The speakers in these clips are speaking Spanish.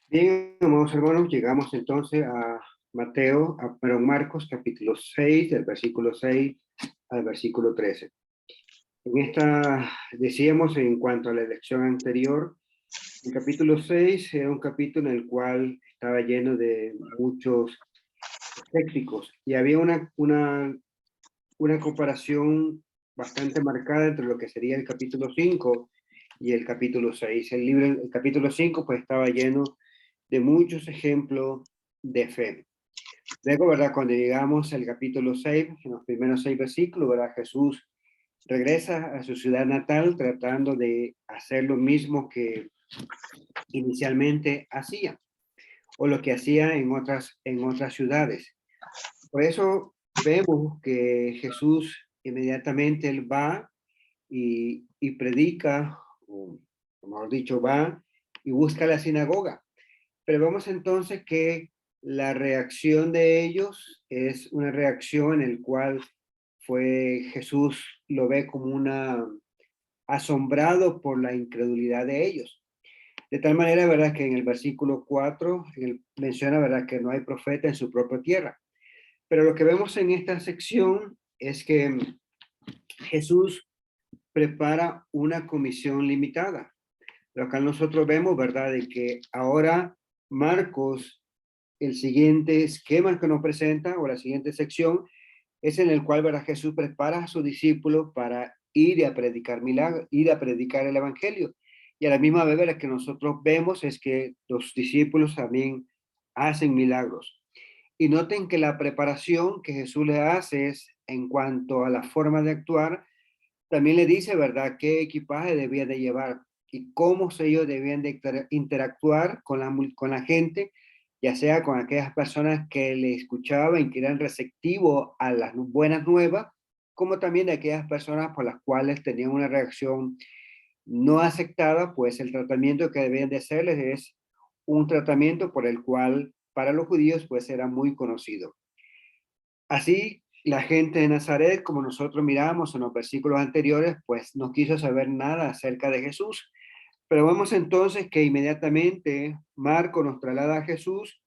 Bien, amados hermanos, llegamos entonces a Marcos capítulo 6, del versículo 6 al versículo 13. En esta, decíamos en cuanto a la lección anterior, el capítulo 6 era un capítulo en el cual estaba lleno de muchos léxicos y había una comparación bastante marcada entre lo que sería el capítulo 5 y el capítulo 6. El capítulo 5 pues estaba lleno de muchos ejemplos de fe. Luego, ¿verdad? Cuando llegamos al capítulo 6, en los primeros 6 versículos, ¿verdad? Jesús regresa a su ciudad natal tratando de hacer lo mismo que inicialmente hacía o lo que hacía en otras ciudades. Por eso vemos que Jesús inmediatamente él va y predica, o mejor dicho, va y busca la sinagoga. Pero vemos entonces que la reacción de ellos es una reacción en la cual fue Jesús lo ve como una asombrado por la incredulidad de ellos. De tal manera, ¿verdad? Que en el versículo 4 menciona, ¿verdad? Que no hay profeta en su propia tierra. Pero lo que vemos en esta sección es que Jesús prepara una comisión limitada. Lo que nosotros vemos, ¿verdad? De que ahora Marcos, el siguiente esquema que nos presenta, o la siguiente sección, es en el cual, ¿verdad? Jesús prepara a sus discípulos para ir a predicar milagros, ir a predicar el evangelio. Y a la misma vez, ¿verdad? Que nosotros vemos es que los discípulos también hacen milagros. Y noten que la preparación que Jesús le hace es en cuanto a la forma de actuar, también le dice, ¿verdad?, qué equipaje debía de llevar y cómo ellos debían de interactuar con la gente, ya sea con aquellas personas que le escuchaban, que eran receptivos a las buenas nuevas, como también de aquellas personas por las cuales tenían una reacción no aceptada, pues el tratamiento que debían de hacerles es un tratamiento por el cual para los judíos pues era muy conocido. Así, la gente de Nazaret, como nosotros miramos en los versículos anteriores, pues no quiso saber nada acerca de Jesús. Pero vemos entonces que inmediatamente Marco nos traslada a Jesús,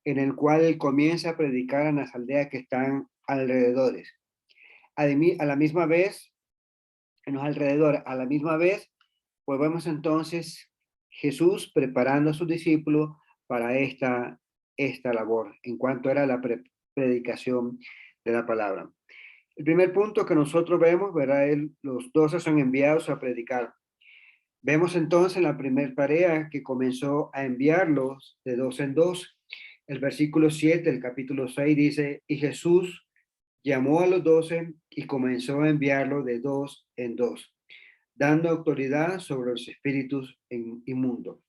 en el cual él comienza a predicar en las aldeas que están alrededores. A la misma vez, en los alrededores, a la misma vez, pues vemos entonces Jesús preparando a sus discípulos para esta labor, en cuanto era la predicación de la palabra. El primer punto que nosotros vemos, ¿verdad? Los 12 son enviados a predicar. Vemos entonces en la primera tarea que comenzó a enviarlos de dos en dos. El versículo 7 del capítulo 6 dice, y Jesús llamó a los 12 y comenzó a enviarlos de dos en dos, dando autoridad sobre los espíritus inmundos.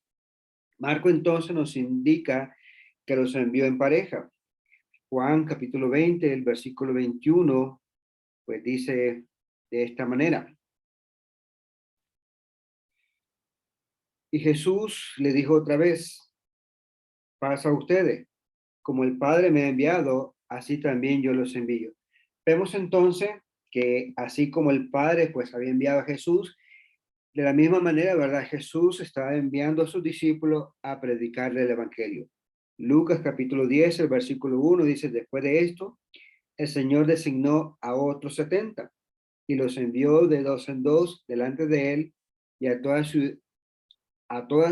Marco entonces nos indica que los envió en pareja. Juan capítulo 20, el versículo 21, pues dice de esta manera. Y Jesús le dijo otra vez, pasa a ustedes, como el Padre me ha enviado, así también yo los envío. Vemos entonces que así como el Padre pues había enviado a Jesús, de la misma manera, ¿verdad? Jesús estaba enviando a sus discípulos a predicar el Evangelio. Lucas capítulo 10, el versículo 1 dice, después de esto, el Señor designó a otros 70 y los envió de dos en dos delante de él y a toda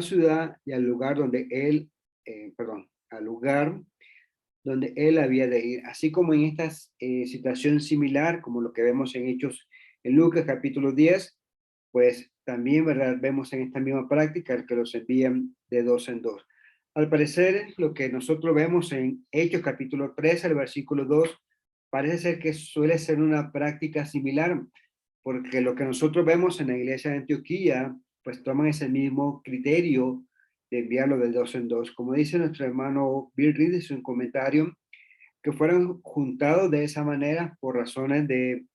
ciudad y al lugar donde él, al lugar donde él había de ir. Así como en esta situación similar, como lo que vemos en Hechos, en Lucas capítulo 10, pues también, ¿verdad? Vemos en esta misma práctica que los envían de dos en dos. Al parecer, lo que nosotros vemos en Hechos capítulo 3, el versículo 2, parece ser que suele ser una práctica similar, porque lo que nosotros vemos en la iglesia de Antioquía, pues toman ese mismo criterio de enviarlo de dos en dos. Como dice nuestro hermano Bill Reed en su comentario, que fueron juntados de esa manera por razones de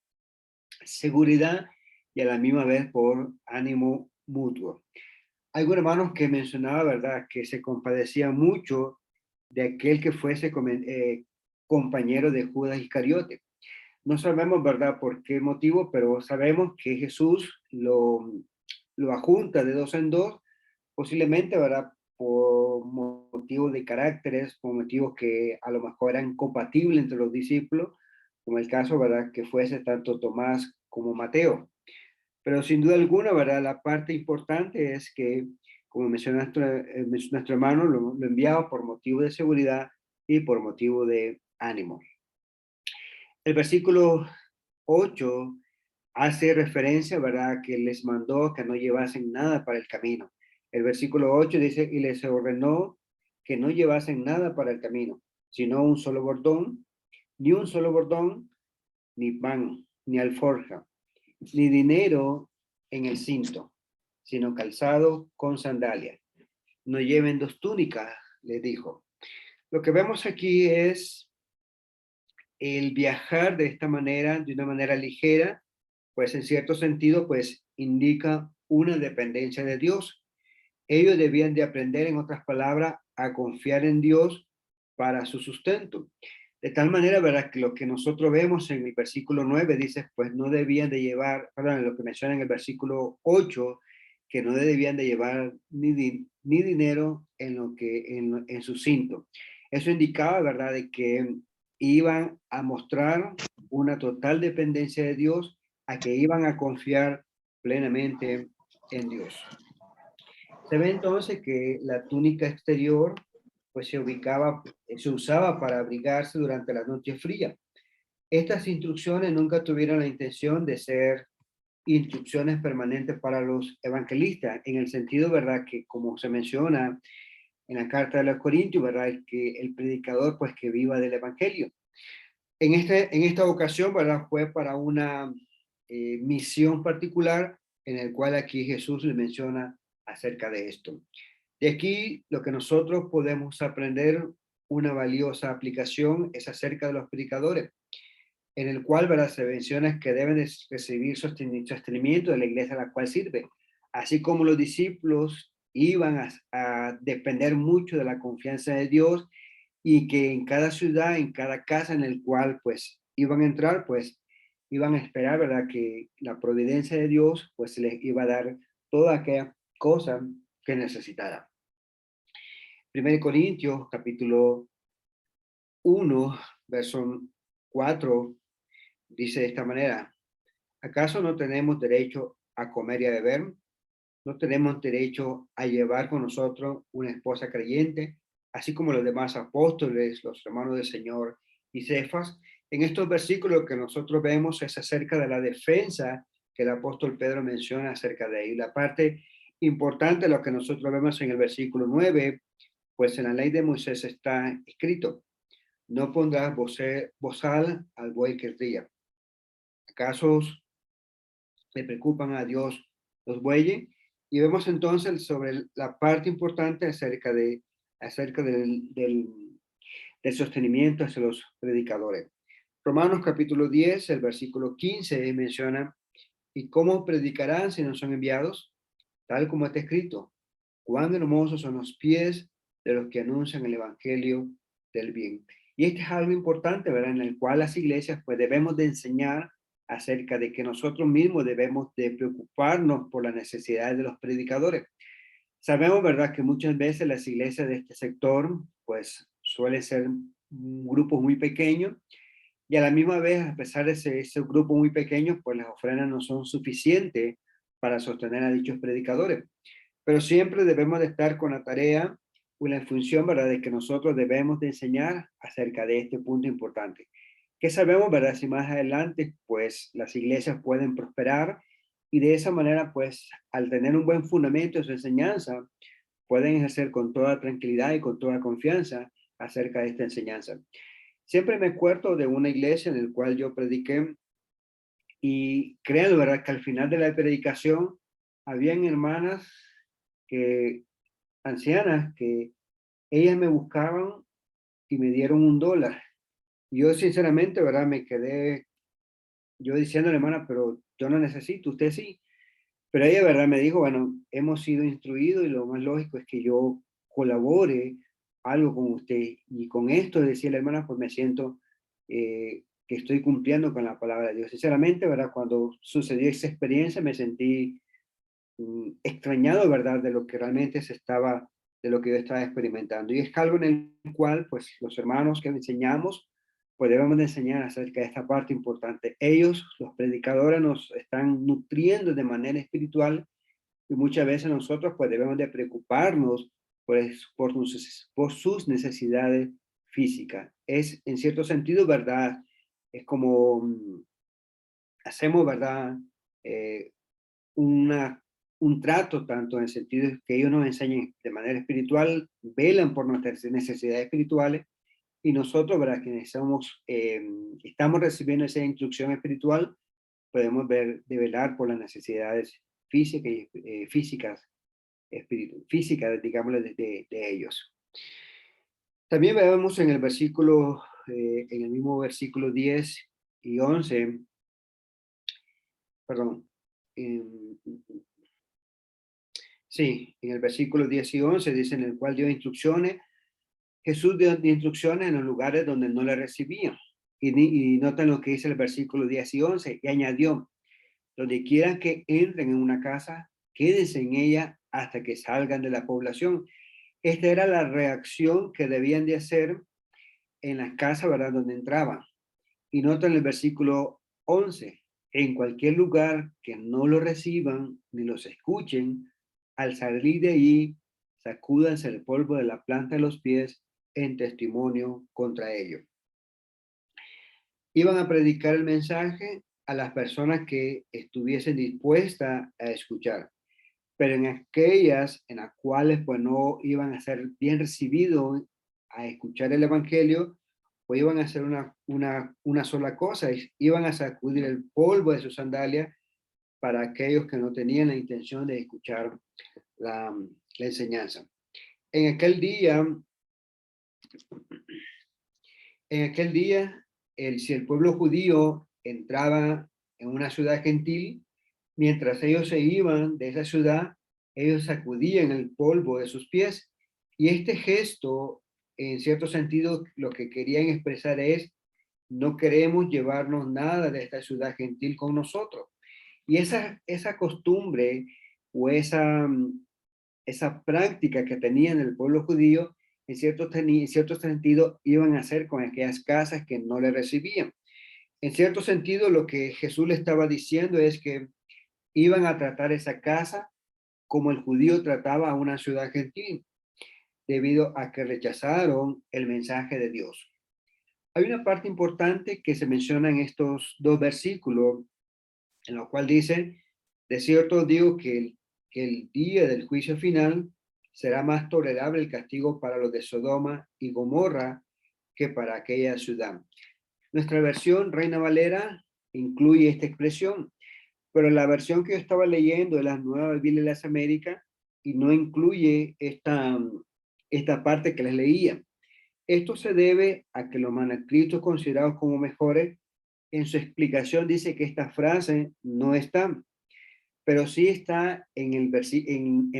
seguridad y a la misma vez por ánimo mutuo. Hay un hermano que mencionaba, ¿verdad?, que se compadecía mucho de aquel que fuese compañero de Judas Iscariote. No sabemos, ¿verdad?, por qué motivo, pero sabemos que Jesús lo ajunta de dos en dos, posiblemente, ¿verdad?, por motivos de caracteres, por motivos que a lo mejor eran compatibles entre los discípulos, como el caso, ¿verdad?, que fuese tanto Tomás como Mateo. Pero sin duda alguna, ¿verdad?, la parte importante es que, como menciona nuestro hermano, lo enviaba por motivo de seguridad y por motivo de ánimo. El versículo 8 hace referencia, ¿verdad?, que les mandó que no llevasen nada para el camino. El versículo 8 dice, y les ordenó que no llevasen nada para el camino, sino un solo bordón, ni pan, ni alforja, ni dinero en el cinto, sino calzado con sandalias. No lleven dos túnicas, les dijo. Lo que vemos aquí es el viajar de esta manera, de una manera ligera, pues en cierto sentido, pues indica una dependencia de Dios. Ellos debían de aprender, en otras palabras, a confiar en Dios para su sustento. De tal manera, ¿verdad?, que lo que nosotros vemos en el versículo 9 dice, pues no debían de llevar, perdón, lo que menciona en el versículo 8, que no debían de llevar ni dinero en su cinto. Eso indicaba, ¿verdad?, de que iban a mostrar una total dependencia de Dios, a que iban a confiar plenamente en Dios. Se ve entonces que la túnica exterior pues se usaba para abrigarse durante la noche fría. Estas instrucciones nunca tuvieron la intención de ser instrucciones permanentes para los evangelistas, en el sentido, ¿verdad?, que como se menciona en la carta de los Corintios, ¿verdad?, que el predicador pues que viva del evangelio. En esta ocasión, ¿verdad?, fue para una misión particular, en el cual aquí Jesús le menciona acerca de esto. De aquí lo que nosotros podemos aprender, una valiosa aplicación, es acerca de los predicadores, en el cual, ¿verdad?, se menciona que deben de recibir sostenimiento de la iglesia a la cual sirve, así como los discípulos iban a depender mucho de la confianza de Dios, y que en cada ciudad, en cada casa en el cual pues iban a entrar, pues iban a esperar, ¿verdad?, que la providencia de Dios pues les iba a dar toda aquella cosa que necesitara. 1 Corintios capítulo 1, verso 4, dice de esta manera, ¿acaso no tenemos derecho a comer y a beber? ¿No tenemos derecho a llevar con nosotros una esposa creyente, así como los demás apóstoles, los hermanos del Señor y Cefas? En estos versículos que nosotros vemos es acerca de la defensa que el apóstol Pedro menciona acerca de él. La parte importante, lo que nosotros vemos en el versículo 9, pues en la ley de Moisés está escrito, no pondrás bozal al buey que ría. ¿Acaso le preocupan a Dios los bueyes? Y vemos entonces sobre la parte importante acerca del sostenimiento hacia los predicadores. Romanos capítulo 10, el versículo 15 menciona, ¿y cómo predicarán si no son enviados? Tal como está escrito, cuán hermosos son los pies de los que anuncian el evangelio del bien. Y este es algo importante, ¿verdad?, en el cual las iglesias pues debemos de enseñar acerca de que nosotros mismos debemos de preocuparnos por las necesidades de los predicadores. Sabemos, ¿verdad?, que muchas veces las iglesias de este sector pues suelen ser grupos muy pequeños, y a la misma vez, a pesar de ese grupo muy pequeño, pues las ofrendas no son suficientes para sostener a dichos predicadores. Pero siempre debemos de estar con la tarea o la función, ¿verdad?, de que nosotros debemos de enseñar acerca de este punto importante. ¿Qué sabemos, verdad? Si más adelante, pues las iglesias pueden prosperar, y de esa manera, pues al tener un buen fundamento de su enseñanza, pueden ejercer con toda tranquilidad y con toda confianza acerca de esta enseñanza. Siempre me acuerdo de una iglesia en la cual yo prediqué, y créanlo, ¿verdad?, que al final de la predicación habían hermanas que, ancianas, que ellas me buscaban y me dieron $1. Yo sinceramente, ¿verdad?, me quedé yo diciéndole, hermana, pero yo no necesito, usted sí. Pero ella, ¿verdad?, me dijo, bueno, hemos sido instruidos y lo más lógico es que yo colabore algo con usted. Y con esto, decía la hermana, pues me siento que estoy cumpliendo con la palabra de Dios. Sinceramente, ¿verdad?, cuando sucedió esa experiencia me sentí extrañado, ¿verdad?, de lo que realmente se estaba de lo que yo estaba experimentando. Y es algo en el cual, pues, los hermanos que enseñamos, pues debemos de enseñar acerca de esta parte importante. Ellos, los predicadores, nos están nutriendo de manera espiritual y muchas veces nosotros, pues, debemos de preocuparnos, pues, por sus necesidades físicas. Es, en cierto sentido, verdad. Es como hacemos, ¿verdad? Eh, una, un trato tanto en el sentido de que ellos nos enseñen de manera espiritual, velan por nuestras necesidades espirituales y nosotros, ¿verdad? Quienes somos, estamos recibiendo esa instrucción espiritual, podemos ver, de velar por las necesidades físicas, físicas, digámosle, de ellos. También vemos en el versículo, en el mismo versículo 10 y 11, perdón, sí, en el versículo 10 y 11 dice en el cual dio instrucciones, Jesús dio instrucciones en los lugares donde no le recibían. Y noten lo que dice el versículo 10 y 11, y añadió, donde quieran que entren en una casa, quédense en ella hasta que salgan de la población. Esta era la reacción que debían de hacer en las casas, ¿verdad? Donde entraban. Y noten el versículo 11, en cualquier lugar que no lo reciban ni los escuchen, al salir de allí, sacúdanse el polvo de la planta de los pies en testimonio contra ellos. Iban a predicar el mensaje a las personas que estuviesen dispuestas a escuchar, pero en aquellas en las cuales pues no iban a ser bien recibidos a escuchar el evangelio, pues iban a hacer una sola cosa, iban a sacudir el polvo de sus sandalias para aquellos que no tenían la intención de escuchar la enseñanza. En aquel día, si el pueblo judío entraba en una ciudad gentil, mientras ellos se iban de esa ciudad, ellos sacudían el polvo de sus pies. Y este gesto, en cierto sentido, lo que querían expresar es, no queremos llevarnos nada de esta ciudad gentil con nosotros. Y esa costumbre o esa práctica que tenían el pueblo judío, en cierto sentido, iban a hacer con aquellas casas que no le recibían. En cierto sentido, lo que Jesús le estaba diciendo es que iban a tratar esa casa como el judío trataba a una ciudad gentil, debido a que rechazaron el mensaje de Dios. Hay una parte importante que se menciona en estos dos versículos, en lo cual dice, de cierto digo que el día del juicio final será más tolerable el castigo para los de Sodoma y Gomorra que para aquella ciudad. Nuestra versión Reina Valera incluye esta expresión, pero la versión que yo estaba leyendo de las Nuevas Biblias de las Américas y no incluye esta parte que les leía. Esto se debe a que los manuscritos considerados como mejores, en su explicación dice que esta frase no está, pero sí está en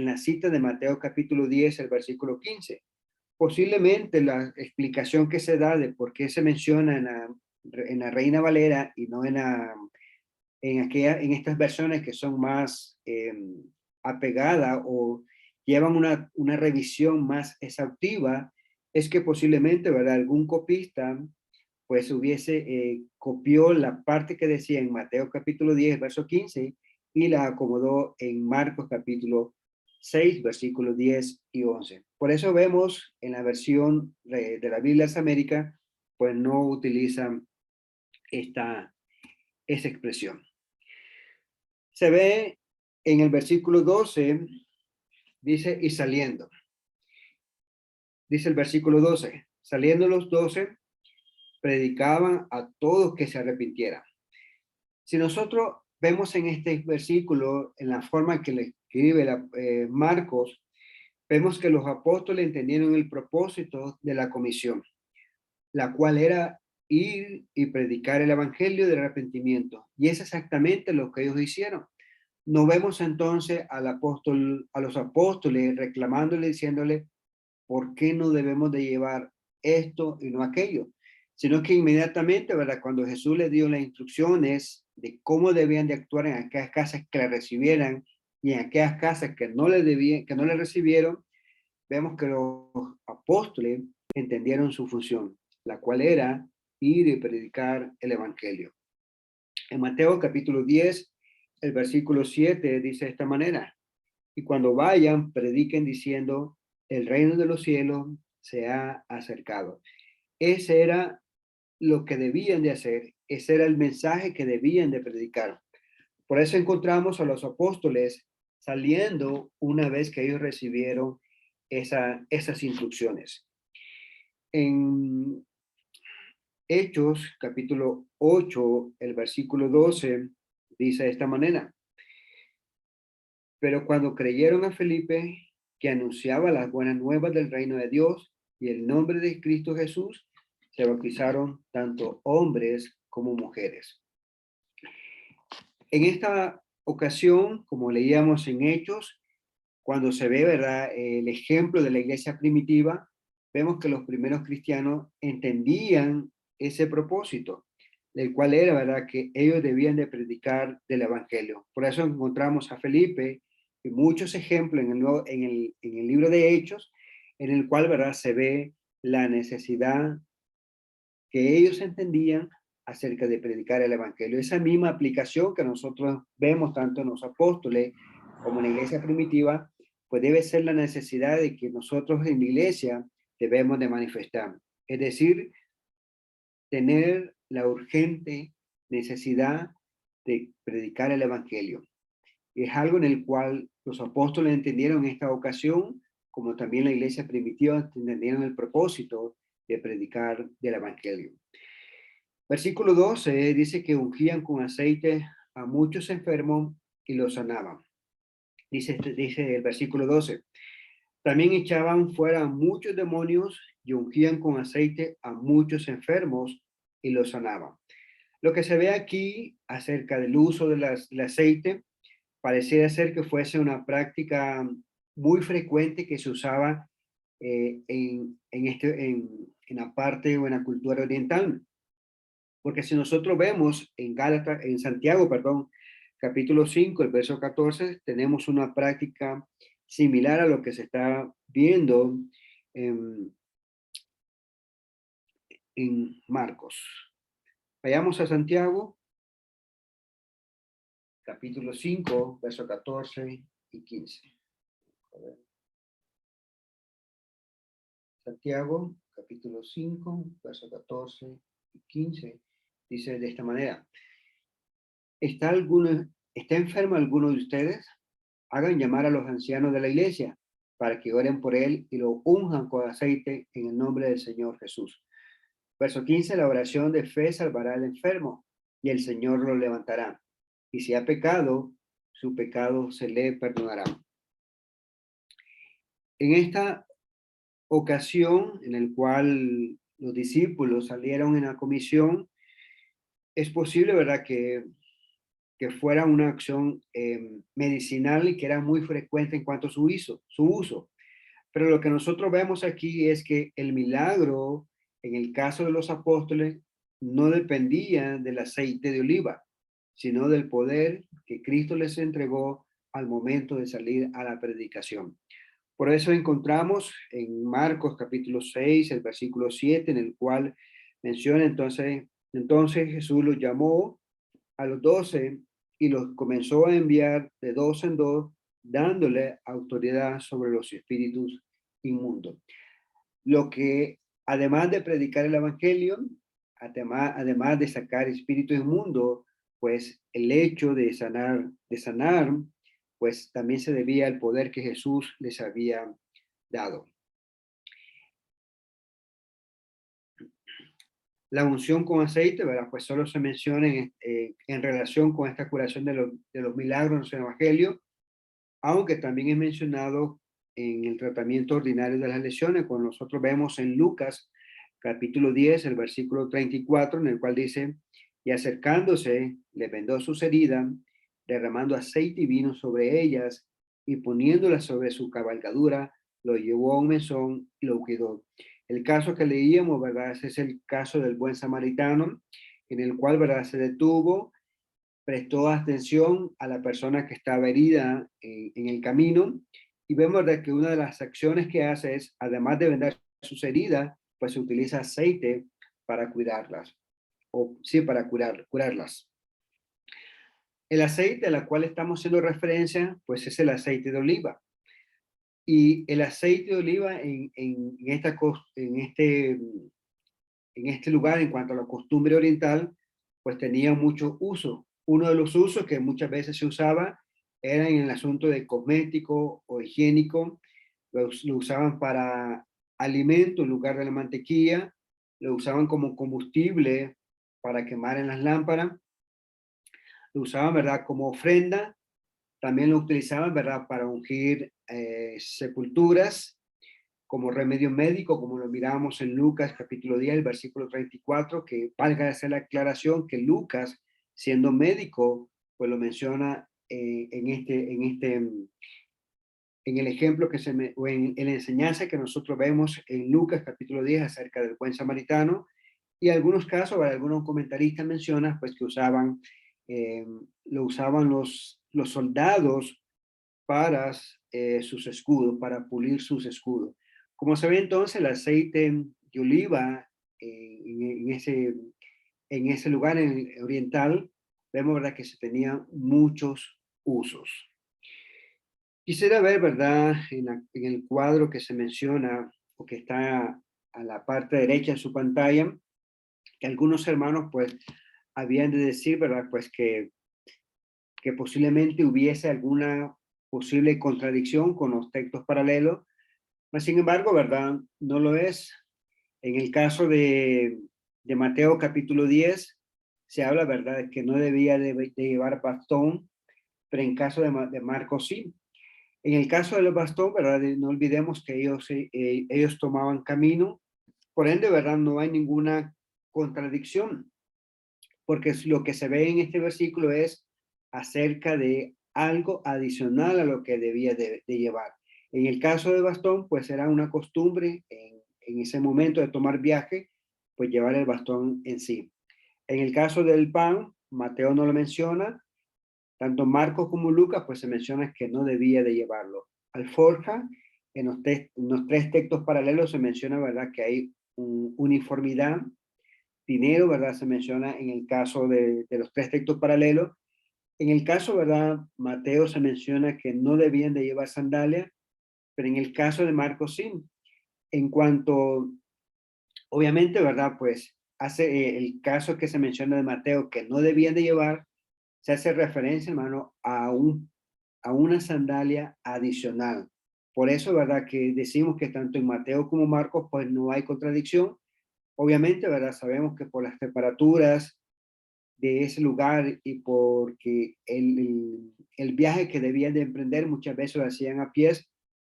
la cita de Mateo capítulo 10, el versículo 15. Posiblemente la explicación que se da de por qué se menciona en la Reina Valera y no en estas versiones que son más apegadas o llevan una revisión más exhaustiva, es que posiblemente, ¿verdad? Algún copista pues copió la parte que decía en Mateo capítulo 10, verso 15, y la acomodó en Marcos capítulo 6, versículos 10 y 11. Por eso vemos en la versión de la Biblia de América, pues no utilizan esa expresión. Se ve en el versículo 12, dice, y saliendo. Dice el versículo 12, saliendo los 12, predicaban a todos que se arrepintieran. Si nosotros vemos en este versículo, en la forma que le escribe Marcos, vemos que los apóstoles entendieron el propósito de la comisión, la cual era ir y predicar el evangelio del arrepentimiento. Y es exactamente lo que ellos hicieron. No vemos entonces a los apóstoles reclamándole, diciéndole, ¿por qué no debemos de llevar esto y no aquello? Sino que inmediatamente, ¿verdad? Cuando Jesús les dio las instrucciones de cómo debían de actuar en aquellas casas que le recibieran y en aquellas casas que no le recibieron, vemos que los apóstoles entendieron su función, la cual era ir y predicar el evangelio. En Mateo capítulo 10, el versículo 7 dice de esta manera: y cuando vayan, prediquen diciendo, el reino de los cielos se ha acercado. Ese era lo que debían de hacer, ese era el mensaje que debían de predicar. Por eso encontramos a los apóstoles saliendo una vez que ellos recibieron esas instrucciones. En Hechos, capítulo 8, el versículo 12, dice de esta manera: pero cuando creyeron a Felipe, que anunciaba las buenas nuevas del reino de Dios y el nombre de Cristo Jesús, se bautizaron tanto hombres como mujeres. En esta ocasión, como leíamos en Hechos, cuando se ve, ¿verdad?, el ejemplo de la iglesia primitiva, vemos que los primeros cristianos entendían ese propósito, el cual era, ¿verdad?, que ellos debían de predicar del evangelio. Por eso encontramos a Felipe y muchos ejemplos en el libro de Hechos, en el cual, ¿verdad?, se ve la necesidad que ellos entendían acerca de predicar el evangelio. Esa misma aplicación que nosotros vemos tanto en los apóstoles como en la iglesia primitiva, pues debe ser la necesidad de que nosotros en la iglesia debemos de manifestar. Es decir, tener la urgente necesidad de predicar el evangelio. Es algo en el cual los apóstoles entendieron en esta ocasión, como también la iglesia primitiva entendieron el propósito de predicar del evangelio. Versículo 12 dice que ungían con aceite a muchos enfermos y los sanaban. Dice el versículo 12. También echaban fuera muchos demonios y ungían con aceite a muchos enfermos y los sanaban. Lo que se ve aquí acerca del uso del aceite pareciera ser que fuese una práctica muy frecuente que se usaba en la parte o en la cultura oriental. Porque si nosotros vemos en Santiago, capítulo 5, el verso 14, tenemos una práctica similar a lo que se está viendo en Marcos. Vayamos a Santiago, capítulo 5, verso 14 y 15. Santiago, capítulo 5, verso 14 y 15, dice de esta manera: ¿Está enfermo alguno de ustedes? Hagan llamar a los ancianos de la iglesia para que oren por él y lo unjan con aceite en el nombre del Señor Jesús. Verso 15, la oración de fe salvará al enfermo y el Señor lo levantará. Y si ha pecado, su pecado se le perdonará. En esta ocasión en el cual los discípulos salieron en la comisión, es posible, ¿verdad?, que fuera una acción medicinal y que era muy frecuente en cuanto a su uso. Pero lo que nosotros vemos aquí es que el milagro, en el caso de los apóstoles, no dependía del aceite de oliva, sino del poder que Cristo les entregó al momento de salir a la predicación. Por eso encontramos en Marcos capítulo 6, el versículo 7, en el cual menciona entonces Jesús los llamó a los 12 y los comenzó a enviar de dos en dos, dándole autoridad sobre los espíritus inmundos. Lo que, además de predicar el evangelio, además de sacar espíritus inmundos, pues el hecho de sanar, pues también se debía al poder que Jesús les había dado. La unción con aceite, ¿verdad?, pues solo se menciona en relación con esta curación de los milagros en el evangelio, aunque también es mencionado en el tratamiento ordinario de las lesiones, cuando nosotros vemos en Lucas capítulo 10, el versículo 34, en el cual dice: y acercándose, le vendó sus heridas, derramando aceite y vino sobre ellas, y poniéndolas sobre su cabalgadura, lo llevó a un mesón y lo cuidó. El caso que leíamos, ¿verdad?, ese es el caso del buen samaritano, en el cual, ¿verdad?, se detuvo, prestó atención a la persona que estaba herida en el camino, Y vemos de que una de las acciones que hace es, además de vendar sus heridas, pues se utiliza aceite para cuidarlas, o sí, para curarlas. El aceite al cual estamos haciendo referencia, pues es el aceite de oliva. Y el aceite de oliva en este lugar, en cuanto a la costumbre oriental, pues tenía mucho uso. Uno de los usos que muchas veces se usaba era en el asunto de cosmético o higiénico. Lo usaban para alimento en lugar de la mantequilla, lo usaban como combustible para quemar en las lámparas, lo usaban, ¿verdad?, como ofrenda, también lo utilizaban, ¿verdad?, para ungir sepulturas, como remedio médico, como lo miramos en Lucas capítulo 10, el versículo 34, que valga hacer la aclaración que Lucas, siendo médico, pues lo menciona en el ejemplo o en la enseñanza que nosotros vemos en Lucas capítulo 10 acerca del buen samaritano. Y en algunos casos, algunos comentaristas mencionan pues que eh, lo usaban los soldados para sus escudos, para pulir sus escudos. Como se ve entonces, el aceite de oliva en ese lugar oriental, vemos, ¿verdad?, que se tenían muchos usos. Quisiera ver, ¿verdad?, en el cuadro que se menciona o que está a la parte derecha de su pantalla, que algunos hermanos pues habían de decir, ¿verdad?, pues que posiblemente hubiese alguna posible contradicción con los textos paralelos, mas sin embargo, ¿verdad?, no lo es. En el caso de Mateo capítulo 10, se habla, ¿verdad?, que no debía de llevar bastón, pero en caso de Marcos sí. En el caso del bastón, ¿verdad?, no olvidemos que ellos tomaban camino, por ende, ¿verdad?, no hay ninguna contradicción, porque lo que se ve en este versículo es acerca de algo adicional a lo que debía de llevar. En el caso del bastón, pues era una costumbre en ese momento de tomar viaje, pues llevar el bastón en sí. En el caso del pan, Mateo no lo menciona, tanto Marcos como Lucas, pues se menciona que no debía de llevarlo. Alforja, en los tres textos paralelos se menciona, ¿verdad?, que hay uniformidad. Dinero, ¿verdad?, se menciona en el caso de los tres textos paralelos. En el caso, ¿verdad?, Mateo se menciona que no debían de llevar sandalias, pero en el caso de Marcos sí. En cuanto, obviamente, ¿verdad?, pues hace el caso que se menciona de Mateo que no debían de llevar, se hace referencia, hermano, a una sandalia adicional. Por eso, ¿verdad?, que decimos que tanto en Mateo como Marcos, pues no hay contradicción. Obviamente, ¿verdad?, sabemos que por las temperaturas de ese lugar y porque el viaje que debían de emprender muchas veces lo hacían a pies,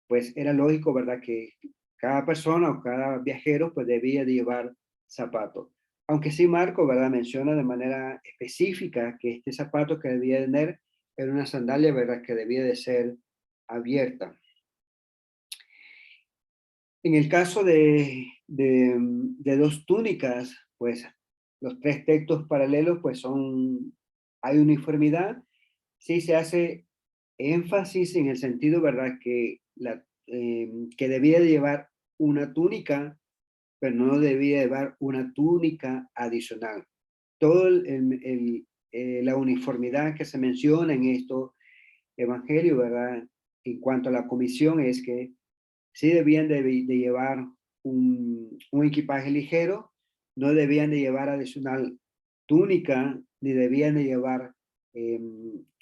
pues era lógico, ¿verdad?, que cada persona o cada viajero pues debía de llevar zapatos. Aunque sí Marco, ¿verdad?, menciona de manera específica que este zapato que debía tener era una sandalia, ¿verdad?, que debía de ser abierta. En el caso de dos túnicas, pues los tres textos paralelos, pues hay uniformidad. Sí se hace énfasis en el sentido, ¿verdad?, que debía de llevar una túnica, pero no debía llevar una túnica adicional. Todo la uniformidad que se menciona en estos evangelios, ¿verdad?, en cuanto a la comisión es que sí debían de llevar un equipaje ligero, no debían de llevar adicional túnica, ni debían de llevar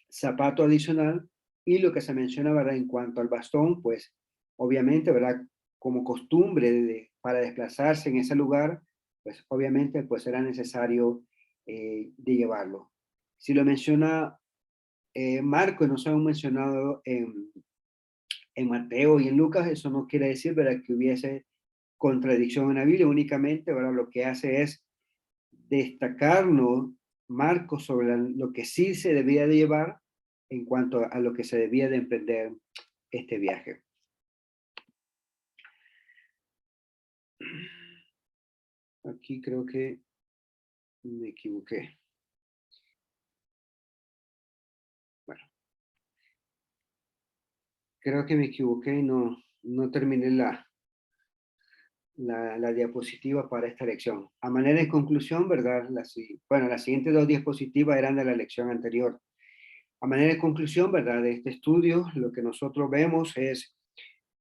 zapato adicional. Y lo que se menciona, ¿verdad?, en cuanto al bastón, pues obviamente, ¿verdad?, como costumbre para desplazarse en ese lugar, pues obviamente pues era necesario de llevarlo. Si lo menciona Marco, no se ha mencionado en Mateo y en Lucas, eso no quiere decir, ¿verdad?, que hubiese contradicción en la Biblia, únicamente, ¿verdad?, lo que hace es destacarnos Marcos sobre lo que sí se debía de llevar en cuanto a lo que se debía de emprender este viaje. Aquí creo que me equivoqué. Bueno. Creo que me equivoqué y no terminé la diapositiva para esta lección. A manera de conclusión, ¿verdad? Bueno, las siguientes dos diapositivas eran de la lección anterior. A manera de conclusión, ¿verdad? De este estudio, lo que nosotros vemos es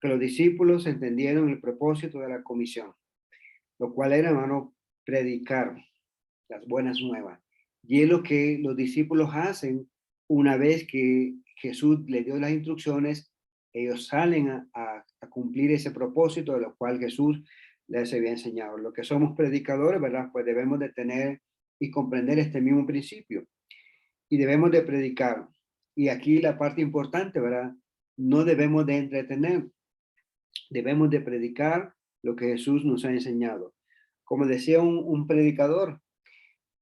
que los discípulos entendieron el propósito de la comisión, lo cual era, hermano, predicar las buenas nuevas. Y es lo que los discípulos hacen una vez que Jesús les dio las instrucciones, ellos salen a cumplir ese propósito de lo cual Jesús les había enseñado. Lo que somos predicadores, ¿verdad? Pues debemos de tener y comprender este mismo principio y debemos de predicar. Y aquí la parte importante, ¿verdad? No debemos de entretener, debemos de predicar lo que Jesús nos ha enseñado. Como decía un predicador,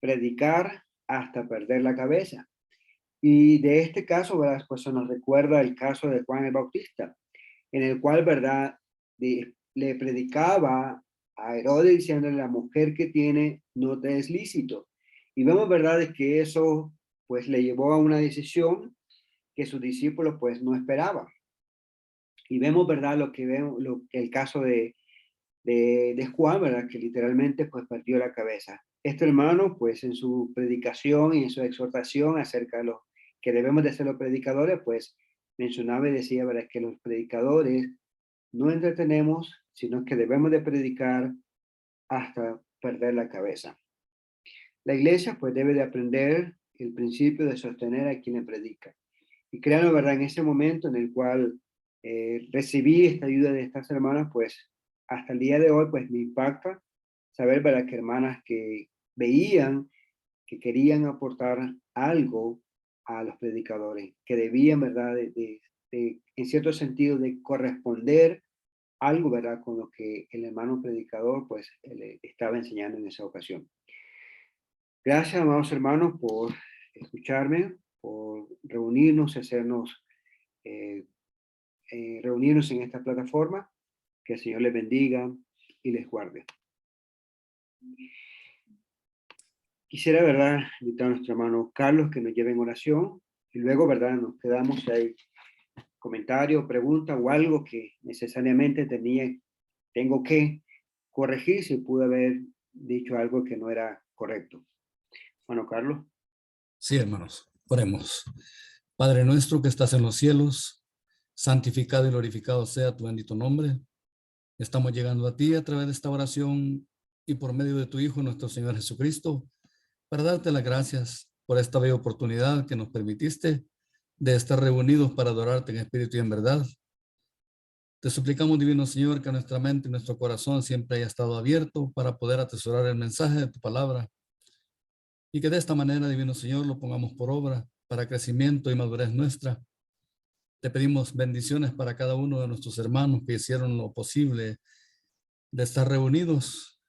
predicar hasta perder la cabeza. Y de este caso, ¿verdad? Pues se nos recuerda el caso de Juan el Bautista, en el cual, ¿verdad? Le predicaba a Herodes diciéndole, la mujer que tiene no te es lícito. Y vemos, ¿verdad? De que eso, pues, le llevó a una decisión que sus discípulos, pues, no esperaban. Y vemos, ¿verdad? El caso de Juan, ¿verdad? Que literalmente pues perdió la cabeza. Este hermano, pues en su predicación y en su exhortación acerca de lo que debemos de ser los predicadores, pues mencionaba y decía, ¿verdad? Que los predicadores no entretenemos, sino que debemos de predicar hasta perder la cabeza. La iglesia pues debe de aprender el principio de sostener a quien le predica. Y créanlo, ¿verdad? En ese momento en el cual recibí esta ayuda de estas hermanas, pues hasta el día de hoy, pues me impacta saber, ¿verdad? Que hermanas que veían que querían aportar algo a los predicadores, que debían, ¿verdad? En cierto sentido, de corresponder algo, ¿verdad? Con lo que el hermano predicador, pues, le estaba enseñando en esa ocasión. Gracias, amados hermanos, por escucharme, por reunirnos, eh, reunirnos en esta plataforma. Que el Señor les bendiga y les guarde. Quisiera, ¿verdad?, invitar a nuestro hermano Carlos que nos lleve en oración y luego, ¿verdad?, nos quedamos si hay comentario, pregunta o algo que necesariamente tengo que corregir si pude haber dicho algo que no era correcto. Bueno, Carlos. Sí, hermanos, oremos. Padre nuestro que estás en los cielos, santificado y glorificado sea tu bendito nombre. Estamos llegando a ti a través de esta oración y por medio de tu Hijo, nuestro Señor Jesucristo, para darte las gracias por esta bella oportunidad que nos permitiste de estar reunidos para adorarte en espíritu y en verdad. Te suplicamos, divino Señor, que nuestra mente y nuestro corazón siempre haya estado abierto para poder atesorar el mensaje de tu palabra y que de esta manera, divino Señor, lo pongamos por obra para crecimiento y madurez nuestra. Te pedimos bendiciones para cada uno de nuestros hermanos que hicieron lo posible de estar reunidos,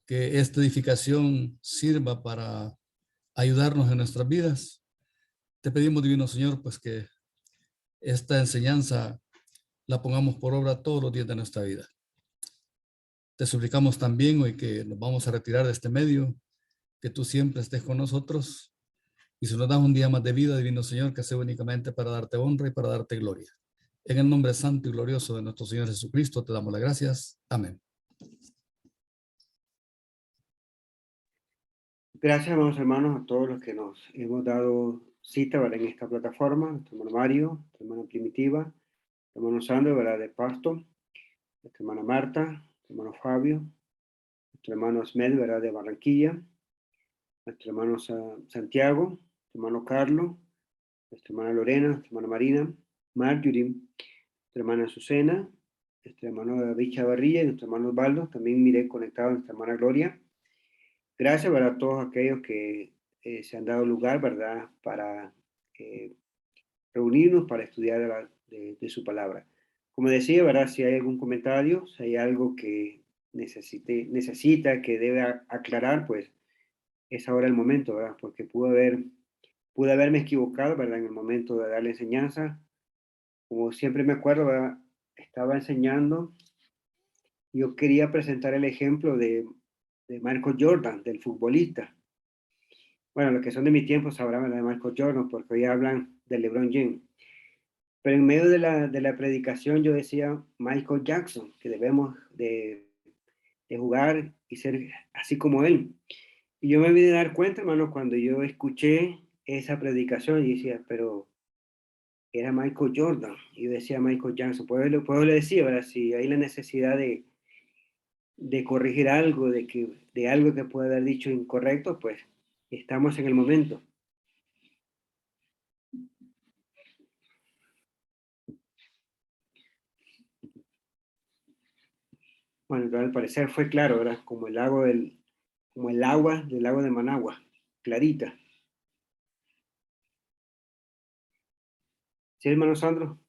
que esta edificación sirva para ayudarnos en nuestras vidas. Te pedimos, divino Señor, pues que esta enseñanza la pongamos por obra todos los días de nuestra vida. Te suplicamos también hoy que nos vamos a retirar de este medio, que tú siempre estés con nosotros y si nos das un día más de vida, divino Señor, que sea únicamente para darte honra y para darte gloria. En el nombre santo y glorioso de nuestro Señor Jesucristo, te damos las gracias. Amén. Gracias, amados hermanos, a todos los que nos hemos dado cita, ¿verdad?, en esta plataforma, nuestro hermano Mario, nuestra hermana Primitiva, nuestro hermano Sandro, ¿verdad?, de Pasto, nuestra hermana Marta, nuestro hermano Fabio, nuestro hermano Asmed, ¿verdad?, de Barranquilla, nuestro hermano Santiago, nuestro hermano Carlos, nuestra hermana Lorena, nuestra hermana Marina, Marjorie, nuestra hermana Azucena, nuestro hermano David Chavarría y nuestro hermano Osvaldo. También miré conectado a nuestra hermana Gloria. Gracias, ¿verdad?, a todos aquellos que se han dado lugar, ¿verdad?, para reunirnos, para estudiar de su palabra. Como decía, ¿verdad?, si hay algún comentario, si hay algo que necesita, que debe aclarar, pues es ahora el momento, ¿verdad? Porque pude haberme equivocado, ¿verdad? En el momento de dar la enseñanza. Como siempre me acuerdo, ¿verdad? Estaba enseñando. Yo quería presentar el ejemplo de Michael Jordan, del futbolista. Bueno, los que son de mi tiempo sabrán de Michael Jordan, porque hoy hablan de LeBron James. Pero en medio de la predicación yo decía Michael Jackson, que debemos de jugar y ser así como él. Y yo me vine a dar cuenta, hermano, cuando yo escuché esa predicación y decía, pero era Michael Jordan. Y yo decía Michael Jackson. Pues le decía, ¿verdad? Si hay la necesidad de corregir algo, de algo que pueda haber dicho incorrecto, pues estamos en el momento. Bueno, pero al parecer fue claro, ¿verdad? Como el agua del lago de Managua, clarita. ¿Sí, hermano Sandro?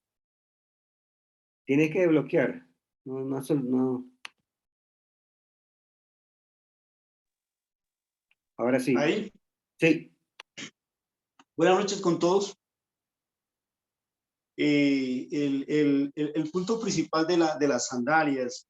Tienes que bloquear. No. Ahora sí. Ahí, Sí. buenas noches con todos. El punto principal de las sandalias